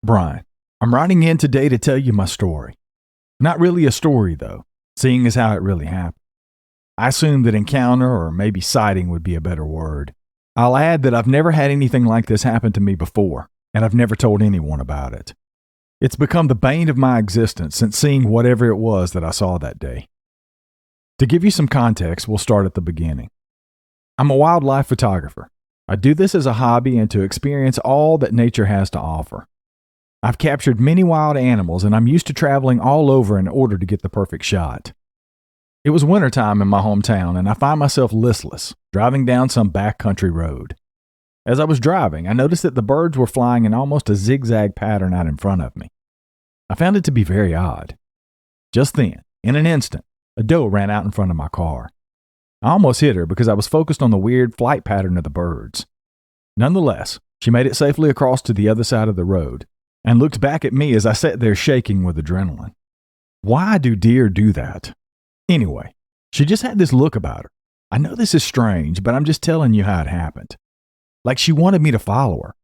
Brian. I'm writing in today to tell you my story. Not really a story, though, seeing as how it really happened. I assume that encounter or maybe sighting would be a better word. I'll add that I've never had anything like this happen to me before, and I've never told anyone about it. It's become the bane of my existence since seeing whatever it was that I saw that day. To give you some context, we'll start at the beginning. I'm a wildlife photographer. I do this as a hobby and to experience all that nature has to offer. I've captured many wild animals, and I'm used to traveling all over in order to get the perfect shot. It was wintertime in my hometown, and I find myself listless, driving down some backcountry road. As I was driving, I noticed that the birds were flying in almost a zigzag pattern out in front of me. I found it to be very odd. Just then, in an instant, a doe ran out in front of my car. I almost hit her because I was focused on the weird flight pattern of the birds. Nonetheless, she made it safely across to the other side of the road and looked back at me as I sat there shaking with adrenaline. Why do deer do that? Anyway, she just had this look about her. I know this is strange, but I'm just telling you how it happened. Like she wanted me to follow her.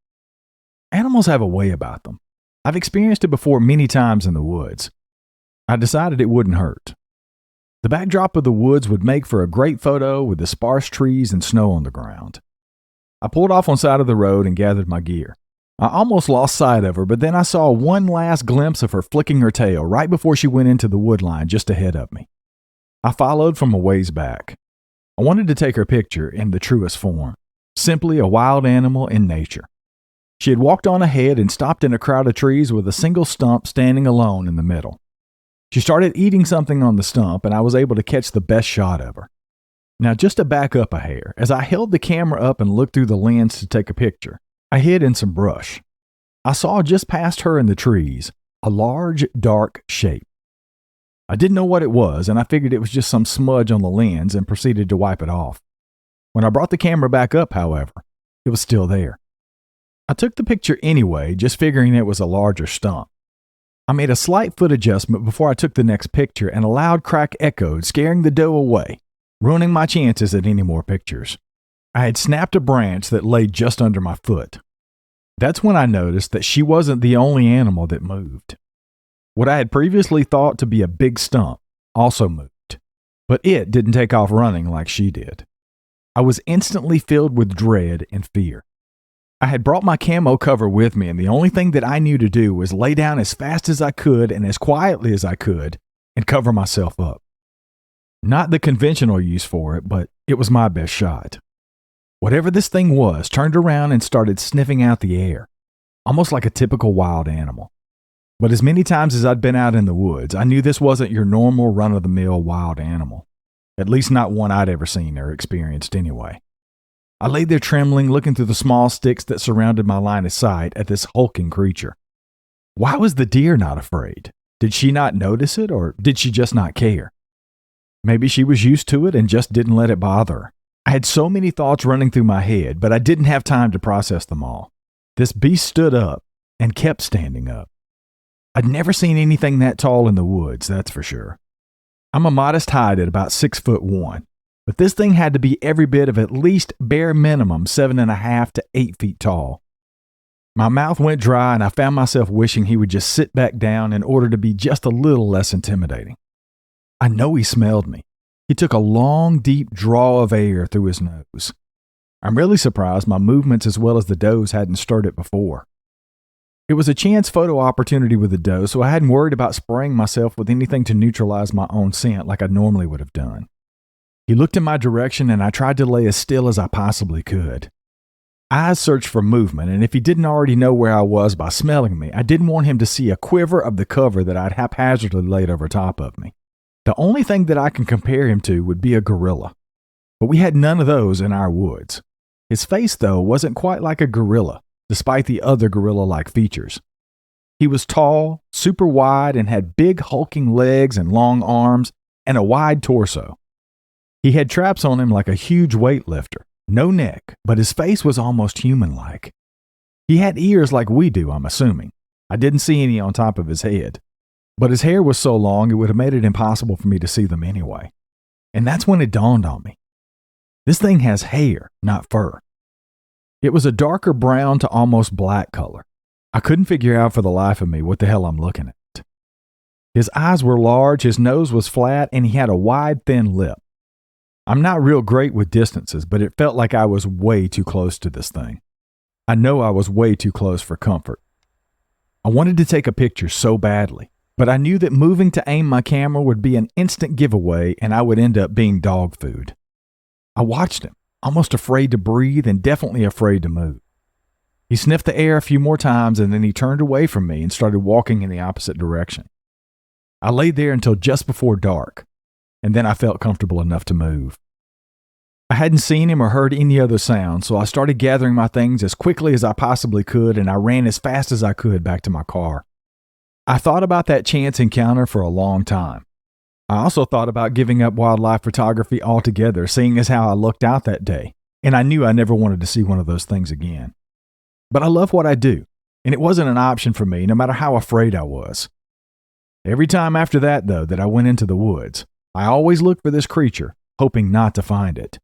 Animals have a way about them. I've experienced it before many times in the woods. I decided it wouldn't hurt. The backdrop of the woods would make for a great photo with the sparse trees and snow on the ground. I pulled off on the side of the road and gathered my gear. I almost lost sight of her, but then I saw one last glimpse of her flicking her tail right before she went into the woodline just ahead of me. I followed from a ways back. I wanted to take her picture in the truest form, simply a wild animal in nature. She had walked on ahead and stopped in a crowd of trees with a single stump standing alone in the middle. She started eating something on the stump, and I was able to catch the best shot of her. Now, just to back up a hair, as I held the camera up and looked through the lens to take a picture, I hid in some brush. I saw just past her in the trees a large, dark shape. I didn't know what it was, and I figured it was just some smudge on the lens and proceeded to wipe it off. When I brought the camera back up, however, it was still there. I took the picture anyway, just figuring it was a larger stump. I made a slight foot adjustment before I took the next picture, and a loud crack echoed, scaring the doe away, ruining my chances at any more pictures. I had snapped a branch that lay just under my foot. That's when I noticed that she wasn't the only animal that moved. What I had previously thought to be a big stump also moved, but it didn't take off running like she did. I was instantly filled with dread and fear. I had brought my camo cover with me, and the only thing that I knew to do was lay down as fast as I could and as quietly as I could and cover myself up. Not the conventional use for it, but it was my best shot. Whatever this thing was turned around and started sniffing out the air, almost like a typical wild animal. But as many times as I'd been out in the woods, I knew this wasn't your normal run-of-the-mill wild animal. At least not one I'd ever seen or experienced anyway. I lay there trembling, looking through the small sticks that surrounded my line of sight at this hulking creature. Why was the deer not afraid? Did she not notice it, or did she just not care? Maybe she was used to it and just didn't let it bother her. I had so many thoughts running through my head, but I didn't have time to process them all. This beast stood up and kept standing up. I'd never seen anything that tall in the woods, that's for sure. I'm a modest height at about 6'1", but this thing had to be every bit of at least bare minimum 7.5 to 8 feet tall. My mouth went dry, and I found myself wishing he would just sit back down in order to be just a little less intimidating. I know he smelled me. He took a long, deep draw of air through his nose. I'm really surprised my movements as well as the doe's hadn't stirred it before. It was a chance photo opportunity with the doe, so I hadn't worried about spraying myself with anything to neutralize my own scent like I normally would have done. He looked in my direction, and I tried to lay as still as I possibly could. Eyes searched for movement, and if he didn't already know where I was by smelling me, I didn't want him to see a quiver of the cover that I'd haphazardly laid over top of me. The only thing that I can compare him to would be a gorilla, but we had none of those in our woods. His face, though, wasn't quite like a gorilla, despite the other gorilla-like features. He was tall, super wide, and had big hulking legs and long arms and a wide torso. He had traps on him like a huge weightlifter, no neck, but his face was almost human-like. He had ears like we do, I'm assuming. I didn't see any on top of his head. But his hair was so long it would have made it impossible for me to see them anyway. And that's when it dawned on me. This thing has hair, not fur. It was a darker brown to almost black color. I couldn't figure out for the life of me what the hell I'm looking at. His eyes were large, his nose was flat, and he had a wide, thin lip. I'm not real great with distances, but it felt like I was way too close to this thing. I know I was way too close for comfort. I wanted to take a picture so badly, but I knew that moving to aim my camera would be an instant giveaway and I would end up being dog food. I watched him, almost afraid to breathe and definitely afraid to move. He sniffed the air a few more times and then he turned away from me and started walking in the opposite direction. I laid there until just before dark, and then I felt comfortable enough to move. I hadn't seen him or heard any other sound, so I started gathering my things as quickly as I possibly could and I ran as fast as I could back to my car. I thought about that chance encounter for a long time. I also thought about giving up wildlife photography altogether, seeing as how I looked out that day, and I knew I never wanted to see one of those things again. But I love what I do, and it wasn't an option for me no matter how afraid I was. Every time after that, though, that I went into the woods, I always looked for this creature, hoping not to find it.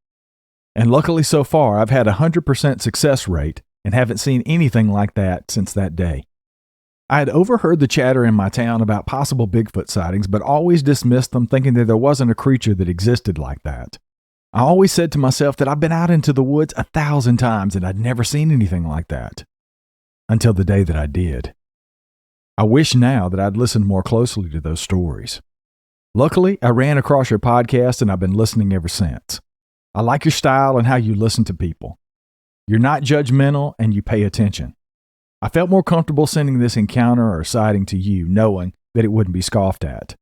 And luckily so far, I've had a 100% success rate and haven't seen anything like that since that day. I had overheard the chatter in my town about possible Bigfoot sightings, but always dismissed them thinking that there wasn't a creature that existed like that. I always said to myself that I've been out into the woods 1,000 times and I'd never seen anything like that. Until the day that I did. I wish now that I'd listened more closely to those stories. Luckily, I ran across your podcast and I've been listening ever since. I like your style and how you listen to people. You're not judgmental and you pay attention. I felt more comfortable sending this encounter or sighting to you knowing that it wouldn't be scoffed at.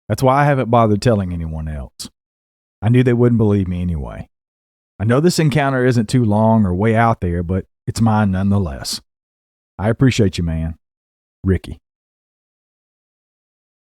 That's why I haven't bothered telling anyone else. I knew they wouldn't believe me anyway. I know this encounter isn't too long or way out there, but it's mine nonetheless. I appreciate you, man. Ricky.